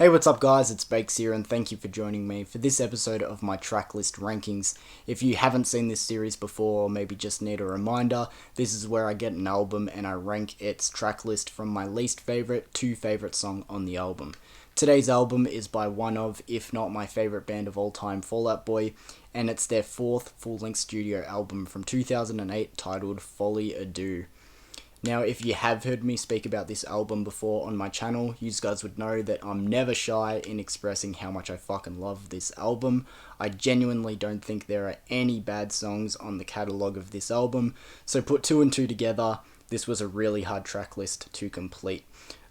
Hey, what's up guys, it's Bakes here and thank you for joining me for this episode of my Tracklist rankings. If you haven't seen this series before or maybe just need a reminder, this is where I get an album and I rank its tracklist from my least favourite to favourite song on the album. Today's album is by one of, if not my favourite band of all time, Fall Out Boy, and it's their fourth full-length studio album from 2008 titled Folie, Deux. Now, if you have heard me speak about this album before on my channel, you guys would know that I'm never shy in expressing how much I fucking love this album. I genuinely don't think there are any bad songs on the catalogue of this album, so put two and two together, this was a really hard track list to complete.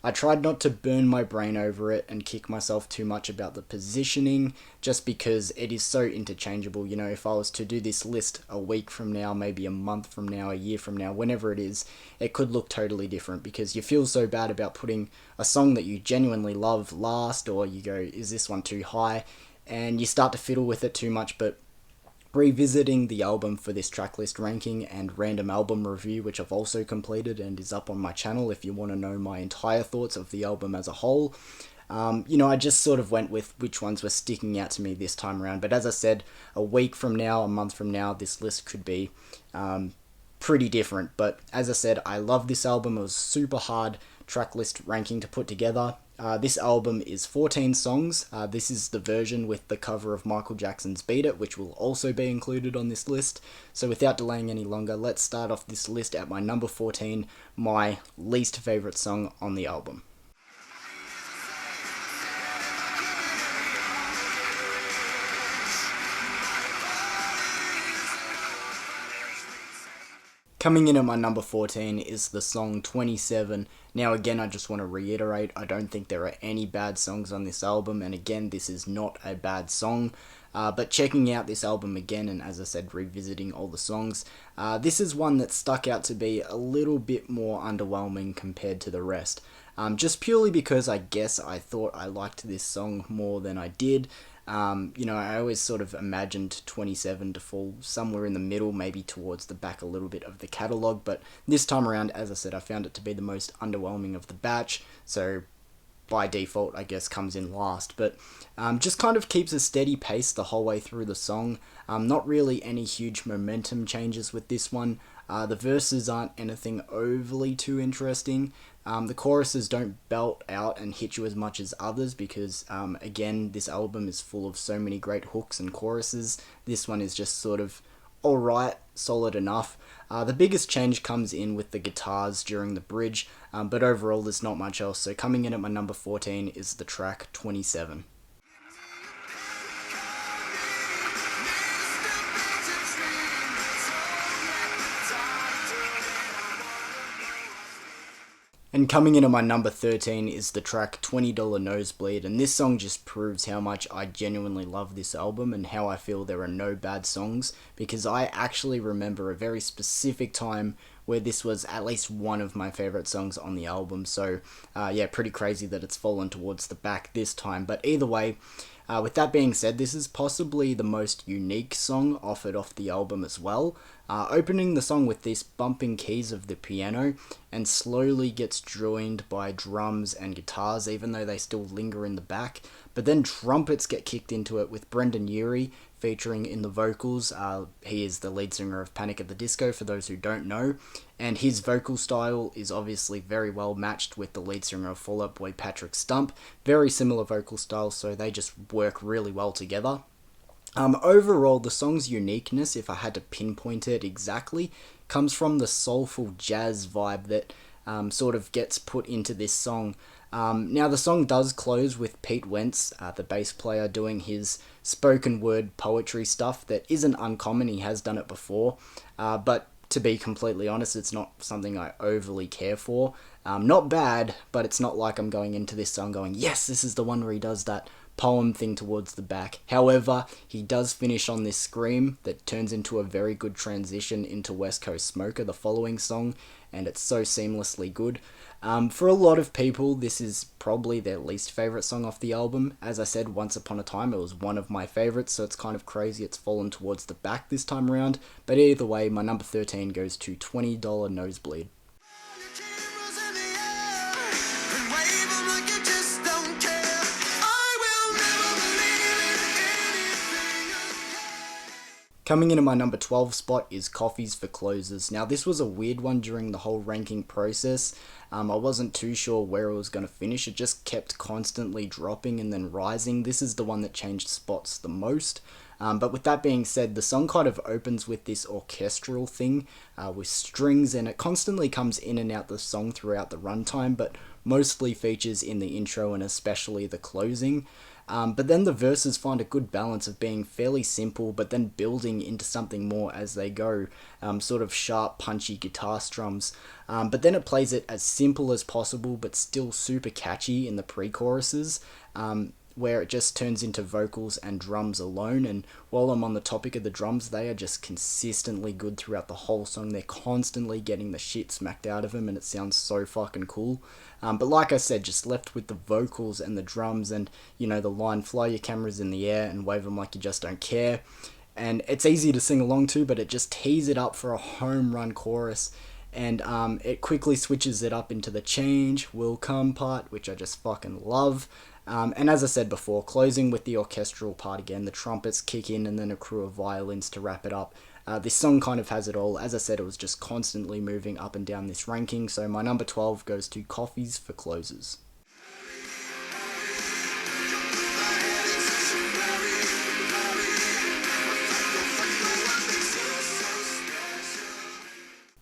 I tried not to burn my brain over it and kick myself too much about the positioning, just because it is so interchangeable. You know, if I was to do this list a week from now, maybe a month from now, a year from now, whenever it is, it could look totally different because you feel so bad about putting a song that you genuinely love last, or you go, is this one too high? And you start to fiddle with it too much, but revisiting the album for this tracklist ranking and random album review, which I've also completed and is up on my channel if you want to know my entire thoughts of the album as a whole. I just sort of went with which ones were sticking out to me this time around. But as I said, a week from now, a month from now, this list could be pretty different. But as I said, I love this album. It was super hard tracklist ranking to put together. This album is 14 songs. This is the version with the cover of Michael Jackson's Beat It, which will also be included on this list. So without delaying any longer, let's start off this list at my number 14, my least favourite song on the album. Coming in at my number 14 is the song 27. Now again, I just want to reiterate, I don't think there are any bad songs on this album, and again, this is not a bad song. But checking out this album again, and as I said, revisiting all the songs, this is one that stuck out to be a little bit more underwhelming compared to the rest. Just purely because I guess I thought I liked this song more than I did. I always sort of imagined 27 to fall somewhere in the middle, maybe towards the back a little bit of the catalogue, but this time around, as I said, I found it to be the most underwhelming of the batch, so by default, I guess, comes in last, but just kind of keeps a steady pace the whole way through the song. Not really any huge momentum changes with this one. The verses aren't anything overly too interesting. The choruses don't belt out and hit you as much as others because, again, this album is full of so many great hooks and choruses. This one is just sort of alright, solid enough. The biggest change comes in with the guitars during the bridge, but overall there's not much else. So coming in at my number 14 is the track 27. And coming in at my number 13 is the track $20 Nosebleed, and this song just proves how much I genuinely love this album and how I feel there are no bad songs, because I actually remember a very specific time where this was at least one of my favourite songs on the album, so yeah, pretty crazy that it's fallen towards the back this time, but either way, with that being said, this is possibly the most unique song offered off the album as well. Opening the song with this bumping keys of the piano and slowly gets joined by drums and guitars, even though they still linger in the back. But then trumpets get kicked into it with Brendan Urie featuring in the vocals. He is the lead singer of Panic at the Disco, for those who don't know. And his vocal style is obviously very well matched with the lead singer of Fall Out Boy, Patrick Stump. Very similar vocal styles, so they just work really well together. Overall, the song's uniqueness, if I had to pinpoint it exactly, comes from the soulful jazz vibe that sort of gets put into this song. Now, the song does close with Pete Wentz, the bass player, doing his spoken word poetry stuff that isn't uncommon. He has done it before, but to be completely honest, it's not something I overly care for. Not bad, but it's not like I'm going into this song going, yes, this is the one where he does that poem thing towards the back. However, he does finish on this scream that turns into a very good transition into West Coast Smoker, the following song, and it's so seamlessly good. For a lot of people, this is probably their least favourite song off the album. As I said, once upon a time, it was one of my favourites, so it's kind of crazy it's fallen towards the back this time around. But either way, my number 13 goes to $20 Nosebleed. And wave 'em like you just don't care. Coming into my number 12 spot is Coffees for Closers. Now, this was a weird one during the whole ranking process. I wasn't too sure where it was going to finish. It just kept constantly dropping and then rising. This is the one that changed spots the most. But with that being said, the song kind of opens with this orchestral thing with strings, and it constantly comes in and out the song throughout the runtime, but mostly features in the intro and especially the closing. But then the verses find a good balance of being fairly simple, but then building into something more as they go, sort of sharp, punchy guitar strums. But then it plays it as simple as possible, but still super catchy in the pre-choruses, where it just turns into vocals and drums alone. And while I'm on the topic of the drums, they are just consistently good throughout the whole song. They're constantly getting the shit smacked out of them, and it sounds so fucking cool. But like I said, just left with the vocals and the drums and, you know, the line, fly your cameras in the air and wave them like you just don't care. And it's easy to sing along to, but it just tees it up for a home run chorus. And it quickly switches it up into the change will come part, which I just fucking love. And as I said before, closing with the orchestral part again, the trumpets kick in and then a crew of violins to wrap it up. This song kind of has it all. As I said, it was just constantly moving up and down this ranking, so my number 12 goes to Coffees for Closers.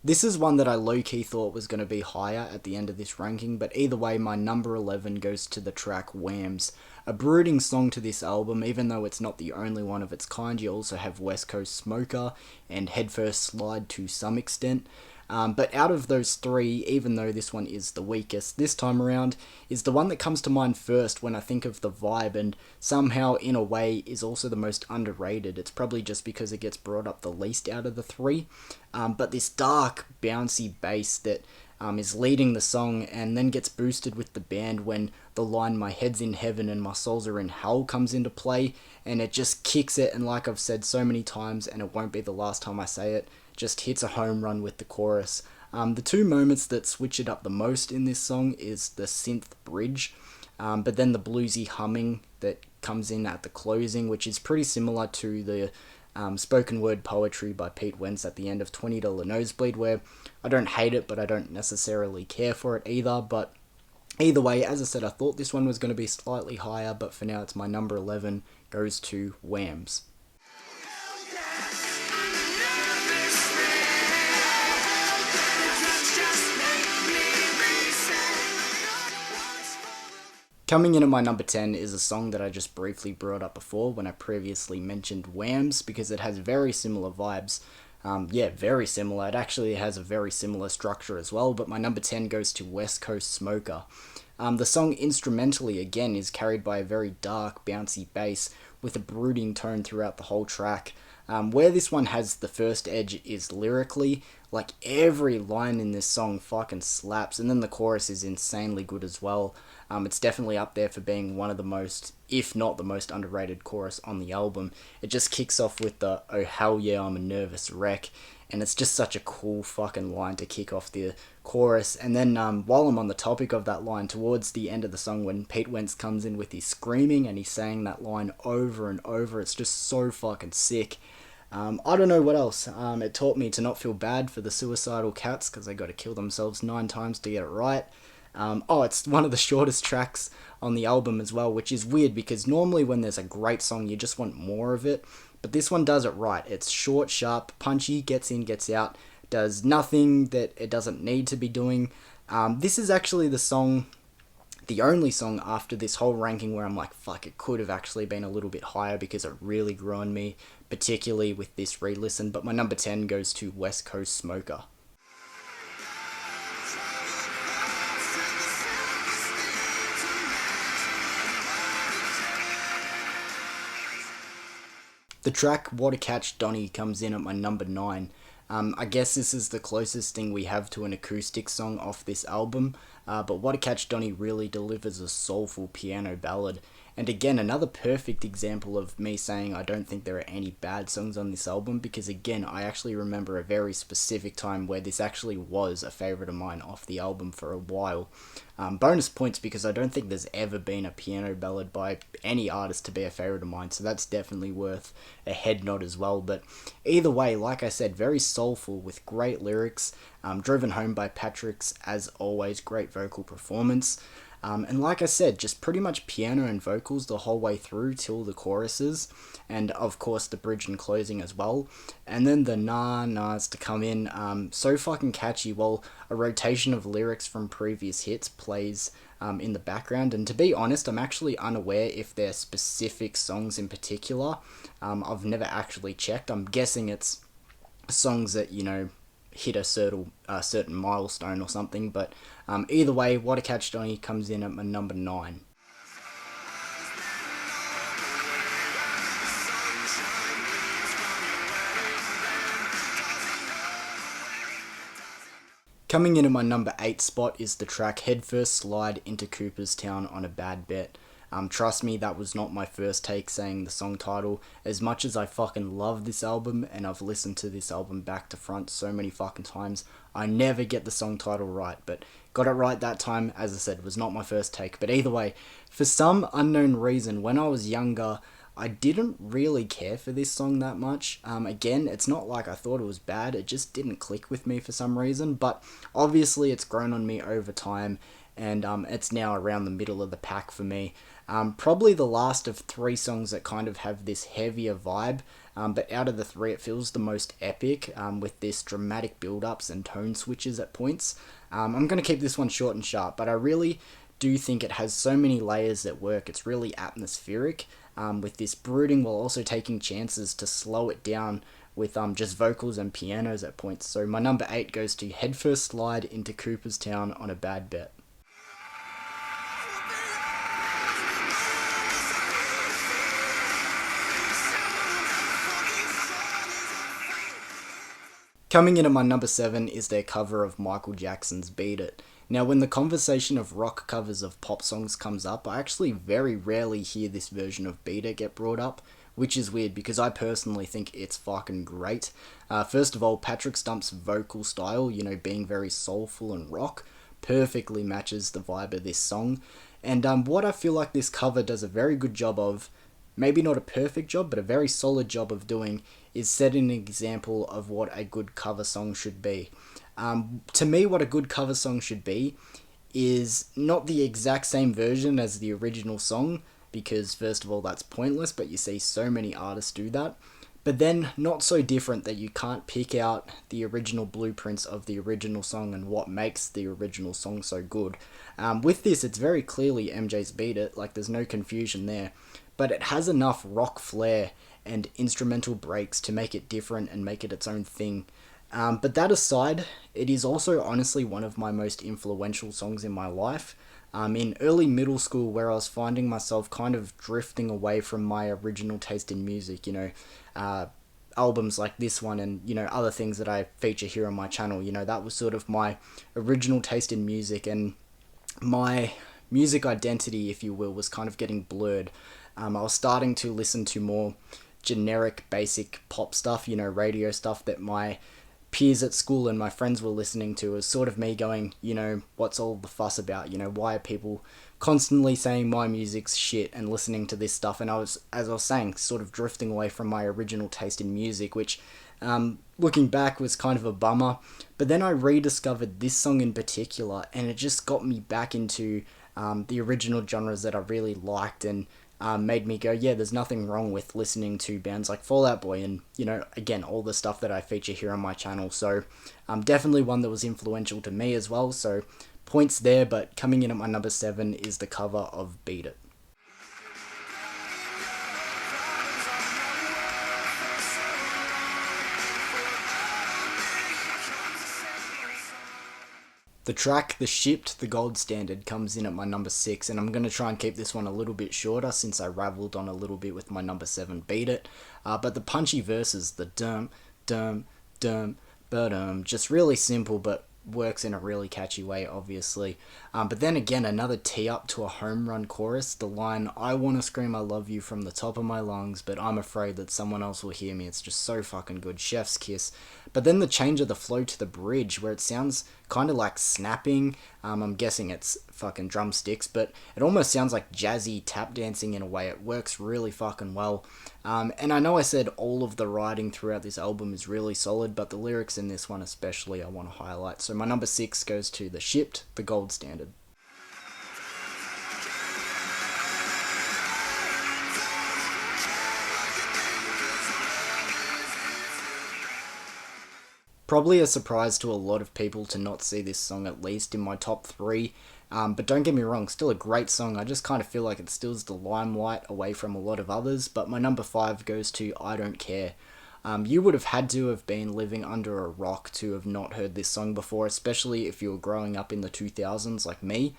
This is one that I low-key thought was going to be higher at the end of this ranking, but either way, my number 11 goes to the track Whams. A brooding song to this album, even though it's not the only one of its kind. You also have West Coast Smoker and Headfirst Slide to some extent. But out of those three, even though this one is the weakest this time around, is the one that comes to mind first when I think of the vibe, and somehow in a way is also the most underrated. It's probably just because it gets brought up the least out of the three. But this dark, bouncy bass that is leading the song and then gets boosted with the band when the line "my head's in heaven and my souls are in hell" comes into play, and it just kicks it, and like I've said so many times, and it won't be the last time I say it, just hits a home run with the chorus. The two moments that switch it up the most in this song is the synth bridge, but then the bluesy humming that comes in at the closing, which is pretty similar to the spoken word poetry by Pete Wentz at the end of $20 Nosebleed, where I don't hate it, but I don't necessarily care for it either. But either way, as I said, I thought this one was going to be slightly higher, but for now it's my number 11, goes to Whams. Coming in at my number 10 is a song that I just briefly brought up before when I previously mentioned Whams, because it has very similar vibes. Very similar. It actually has a very similar structure as well, but my number 10 goes to West Coast Smoker. The song instrumentally, again, is carried by a very dark, bouncy bass with a brooding tone throughout the whole track. Where this one has the first edge is lyrically. Like, every line in this song fucking slaps, and then the chorus is insanely good as well. It's definitely up there for being one of the most, if not the most underrated chorus on the album. It just kicks off with the "oh hell yeah, I'm a nervous wreck," and it's just such a cool fucking line to kick off the chorus. And then while I'm on the topic of that line, towards the end of the song when Pete Wentz comes in with his screaming and he's saying that line over and over, it's just so fucking sick. I don't know what else. It taught me to not feel bad for the suicidal cats because they got to kill themselves 9 times to get it right. It's one of the shortest tracks on the album as well, which is weird because normally when there's a great song you just want more of it, but this one does it right. It's short, sharp, punchy, gets in, gets out, does nothing that it doesn't need to be doing. This is actually the only song after this whole ranking where I'm like, fuck, it could have actually been a little bit higher because it really grew on me, particularly with this re-listen, but my number 10 goes to West Coast Smoker. The track What a Catch Donny comes in at my number 9. I guess this is the closest thing we have to an acoustic song off this album, but What a Catch Donny really delivers a soulful piano ballad, And again, another perfect example of me saying I don't think there are any bad songs on this album, because again, I actually remember a very specific time where this actually was a favourite of mine off the album for a while. Bonus points because I don't think there's ever been a piano ballad by any artist to be a favourite of mine, so that's definitely worth a head nod as well. But either way, like I said, very soulful with great lyrics, driven home by Patrick's, as always, great vocal performance. And like I said, just pretty much piano and vocals the whole way through till the choruses, and of course the bridge and closing as well. And then the nah-nahs to come in, so fucking catchy, while a rotation of lyrics from previous hits plays in the background. And to be honest, I'm actually unaware if they're specific songs in particular. I've never actually checked. I'm guessing it's songs that, hit a certain milestone or something, but either way, What a Catch Donny comes in at my number 9. Coming in at my number 8 spot is the track Headfirst Slide into Cooperstown on a Bad Bet. Trust me, that was not my first take saying the song title. As much as I fucking love this album, and I've listened to this album back to front so many fucking times, I never get the song title right, but got it right that time. As I said, was not my first take. But either way, for some unknown reason, when I was younger, I didn't really care for this song that much. Again, it's not like I thought it was bad, it just didn't click with me for some reason, but obviously it's grown on me over time, and it's now around the middle of the pack for me. Probably the last of 3 songs that kind of have this heavier vibe, but out of the 3 it feels the most epic, with this dramatic build-ups and tone switches at points. I'm going to keep this one short and sharp, but I really do think it has so many layers that work. It's really atmospheric, with this brooding while also taking chances to slow it down with just vocals and pianos at points. So my number 8 goes to Headfirst Slide into Cooperstown on a Bad Bet. Coming in at my number 7 is their cover of Michael Jackson's Beat It. Now, when the conversation of rock covers of pop songs comes up, I actually very rarely hear this version of Beat It get brought up, which is weird because I personally think it's fucking great. First of all, Patrick Stump's vocal style, being very soulful and rock, perfectly matches the vibe of this song. And what I feel like this cover does a very good job of, maybe not a perfect job, but a very solid job of doing, is setting an example of what a good cover song should be. To me, what a good cover song should be is not the exact same version as the original song, because first of all, that's pointless, but you see so many artists do that. But then not so different that you can't pick out the original blueprints of the original song and what makes the original song so good. With this, it's very clearly MJ's Beat It, like there's no confusion there, but it has enough rock flair and instrumental breaks to make it different and make it its own thing. But that aside, it is also honestly one of my most influential songs in my life. In early middle school, where I was finding myself kind of drifting away from my original taste in music, albums like this one and, other things that I feature here on my channel, that was sort of my original taste in music, and my music identity, if you will, was kind of getting blurred. I was starting to listen to more generic, basic pop stuff, radio stuff that my peers at school and my friends were listening to. As sort of me going, what's all the fuss about? Why are people constantly saying my music's shit and listening to this stuff? And I was, as I was saying, sort of drifting away from my original taste in music, which, looking back, was kind of a bummer. But then I rediscovered this song in particular, and it just got me back into the original genres that I really liked, and made me go, yeah, there's nothing wrong with listening to bands like Fall Out Boy and, again, all the stuff that I feature here on my channel. So definitely one that was influential to me as well. So points there, but coming in at my number 7 is the cover of Beat It. The track The Shipped, The Gold Standard comes in at my number 6, and I'm going to try and keep this one a little bit shorter since I ravelled on a little bit with my number 7 Beat It. But the punchy verses, the dum, dum, dum, but just really simple but works in a really catchy way, obviously. But then again, another tee up to a home run chorus. The line, "I want to scream I love you from the top of my lungs, but I'm afraid that someone else will hear me." It's just so fucking good. Chef's kiss. But then the change of the flow to the bridge, where it sounds kind of like snapping. I'm guessing it's fucking drumsticks, but it almost sounds like jazzy tap dancing in a way. It works really fucking well. And I know I said all of the writing throughout this album is really solid, but the lyrics in this one especially I want to highlight. So my number 6 goes to The Shipped, the gold standard. Probably a surprise to a lot of people to not see this song at least in my top 3. But don't get me wrong, still a great song. I just kind of feel like it steals the limelight away from a lot of others. But my number 5 goes to I Don't Care. You would have had to have been living under a rock to have not heard this song before, especially if you were growing up in the 2000s like me.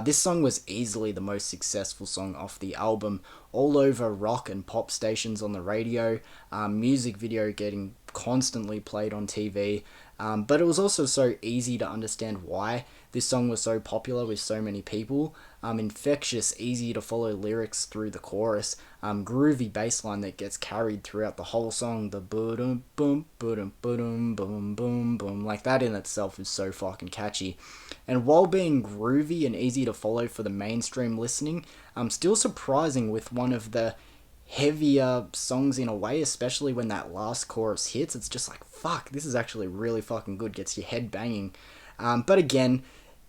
This song was easily the most successful song off the album, all over rock and pop stations on the radio, music video getting constantly played on TV, but it was also so easy to understand why this song was so popular with so many people. Infectious, easy to follow lyrics through the chorus, groovy bass line that gets carried throughout the whole song, the boom boom boom boom boom boom boom, like that in itself is so fucking catchy. And while being groovy and easy to follow for the mainstream listening, still surprising with one of the heavier songs in a way, especially when that last chorus hits. It's just like, fuck, this is actually really fucking good, gets your head banging. But again,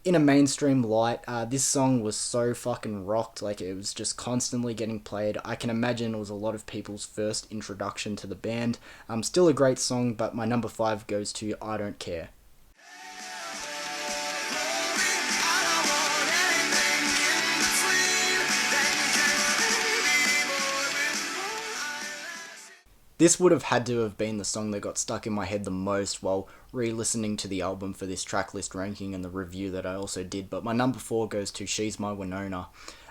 in a mainstream light, this song was so fucking rocked, like it was just constantly getting played. I can imagine it was a lot of people's first introduction to the band. Still a great song, but my number 5 goes to I Don't Care. This would have had to have been the song that got stuck in my head the most while re-listening to the album for this tracklist ranking and the review that I also did, but my number 4 goes to She's My Winona.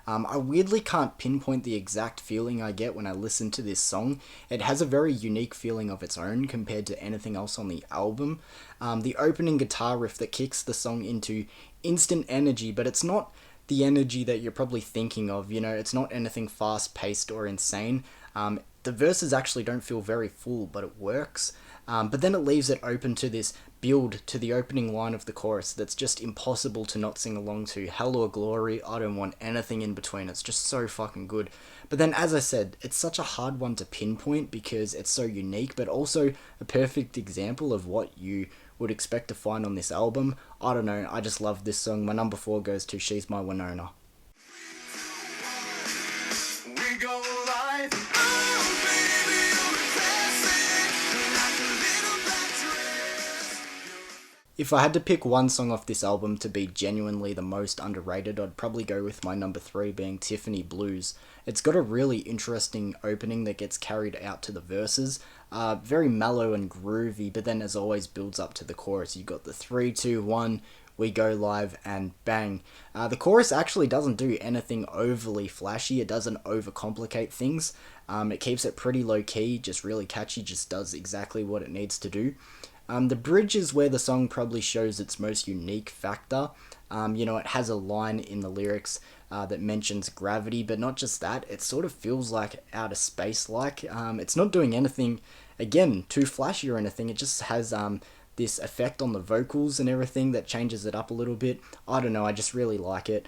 I weirdly can't pinpoint the exact feeling I get when I listen to this song. It has a very unique feeling of its own compared to anything else on the album. The opening guitar riff that kicks the song into instant energy, but it's not the energy that you're probably thinking of, you know, it's not anything fast-paced or insane. The verses actually don't feel very full, but it works. But then it leaves it open to this build to the opening line of the chorus that's just impossible to not sing along to. Hell or glory, I don't want anything in between. It's just so fucking good. But then, as I said, it's such a hard one to pinpoint because it's so unique, but also a perfect example of what you would expect to find on this album. I don't know, I just love this song. My number 4 goes to She's My Winona. We go live. If I had to pick one song off this album to be genuinely the most underrated, I'd probably go with my number 3 being Tiffany Blues. It's got a really interesting opening that gets carried out to the verses, very mellow and groovy, but then as always builds up to the chorus. You've got the 3, 2, 1, we go live, and bang. The chorus actually doesn't do anything overly flashy, it doesn't overcomplicate things. It keeps it pretty low key, just really catchy, just does exactly what it needs to do. The bridge is where the song probably shows its most unique factor. It has a line in the lyrics that mentions gravity, but not just that, it sort of feels like outer space-like. It's not doing anything, again, too flashy or anything, it just has this effect on the vocals and everything that changes it up a little bit. I don't know, I just really like it.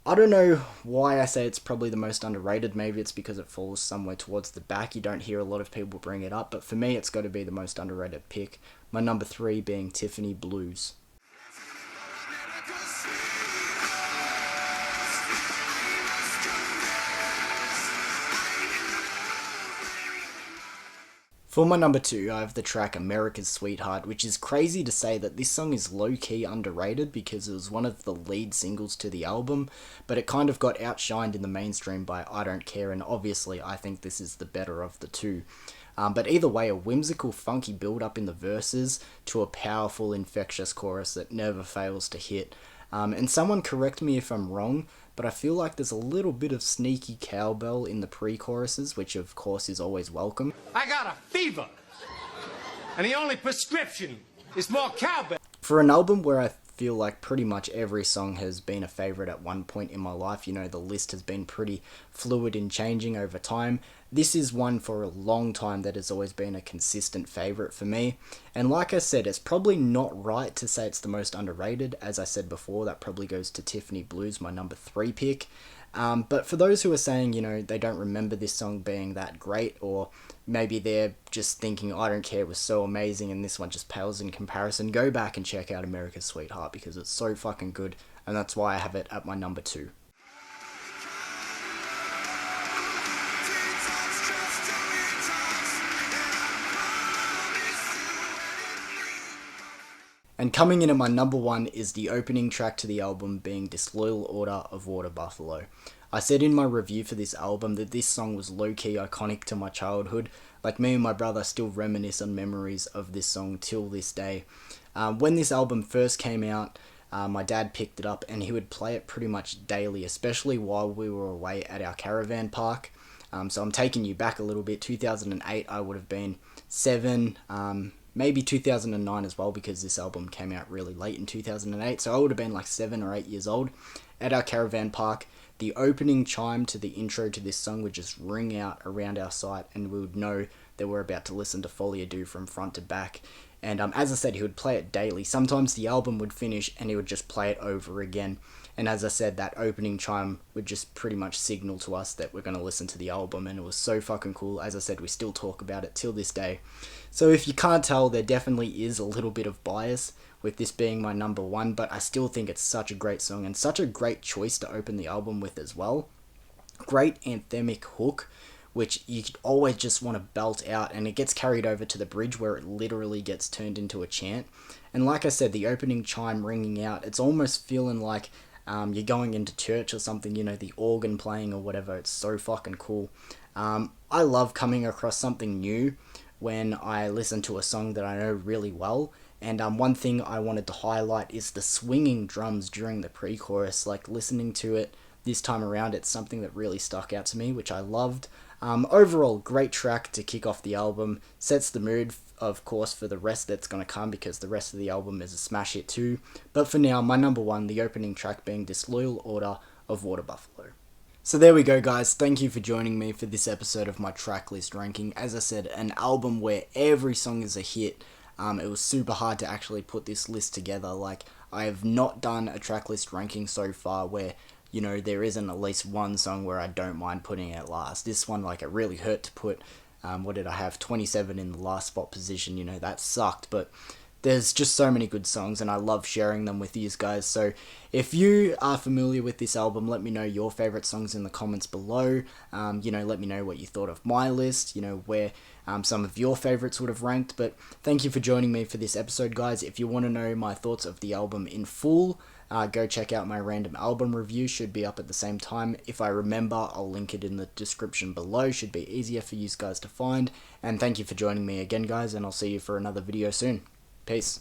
I don't know why I say it's probably the most underrated. Maybe it's because it falls somewhere towards the back. You don't hear a lot of people bring it up, but for me it's got to be the most underrated pick. My number 3 being Tiffany Blues. For my number 2, I have the track America's Sweetheart, which is crazy to say that this song is low-key underrated because it was one of the lead singles to the album, but it kind of got outshined in the mainstream by I Don't Care, and obviously I think this is the better of the two. But either way, a whimsical, funky build-up in the verses to a powerful, infectious chorus that never fails to hit. And someone correct me if I'm wrong, but I feel like there's a little bit of sneaky cowbell in the pre-choruses, which of course is always welcome. I got a fever, and the only prescription is more cowbell. For an album where I feel like pretty much every song has been a favorite at one point in my life, you know, the list has been pretty fluid and changing over time. This is one for a long time that has always been a consistent favorite for me. And like I said, it's probably not right to say it's the most underrated. As I said before, that probably goes to Tiffany Blues, my number 3 pick. But for those who are saying, you know, they don't remember this song being that great, or maybe they're just thinking, I don't care, it was so amazing and this one just pales in comparison, go back and check out America's Sweetheart because it's so fucking good, and that's why I have it at my number 2. And coming in at my number 1 is the opening track to the album, being Disloyal Order of Water Buffalo. I said in my review for this album that this song was low-key iconic to my childhood. Like, me and my brother still reminisce on memories of this song till this day. When this album first came out, my dad picked it up and he would play it pretty much daily, especially while we were away at our caravan park. So I'm taking you back a little bit. 2008, I would have been 7, maybe 2009 as well, because this album came out really late in 2008. So I would have been like 7 or 8 years old at our caravan park. The opening chime to the intro to this song would just ring out around our site, and we would know that we're about to listen to Folie from front to back. And as I said, he would play it daily. Sometimes the album would finish and he would just play it over again. And as I said, that opening chime would just pretty much signal to us that we're going to listen to the album, and it was so fucking cool. As I said, we still talk about it till this day. So if you can't tell, there definitely is a little bit of bias with this being my number 1, but I still think it's such a great song and such a great choice to open the album with as well. Great anthemic hook, which you always just want to belt out, and it gets carried over to the bridge where it literally gets turned into a chant. And like I said, the opening chime ringing out, it's almost feeling like you're going into church or something, you know, the organ playing or whatever. It's so fucking cool. I love coming across something new when I listen to a song that I know really well. And one thing I wanted to highlight is the swinging drums during the pre-chorus. Like, listening to it this time around, it's something that really stuck out to me, which I loved. Overall, great track to kick off the album. Sets the mood, of course, for the rest that's going to come, because the rest of the album is a smash hit too. But for now, my number 1, the opening track being Disloyal Order of Water Buffalo. So there we go, guys. Thank you for joining me for this episode of my tracklist ranking. As I said, an album where every song is a hit. It was super hard to actually put this list together. Like, I have not done a tracklist ranking so far where, you know, there isn't at least one song where I don't mind putting it last. This one, like, it really hurt to put, what did I have, 27 in the last spot position, you know, that sucked, but there's just so many good songs, and I love sharing them with you guys. So if you are familiar with this album, let me know your favorite songs in the comments below. You know, let me know what you thought of my list, you know, where some of your favorites would have ranked. But thank you for joining me for this episode, guys. If you want to know my thoughts of the album in full, go check out my random album review. Should be up at the same time. If I remember, I'll link it in the description below. Should be easier for you guys to find. And thank you for joining me again, guys, and I'll see you for another video soon. Peace.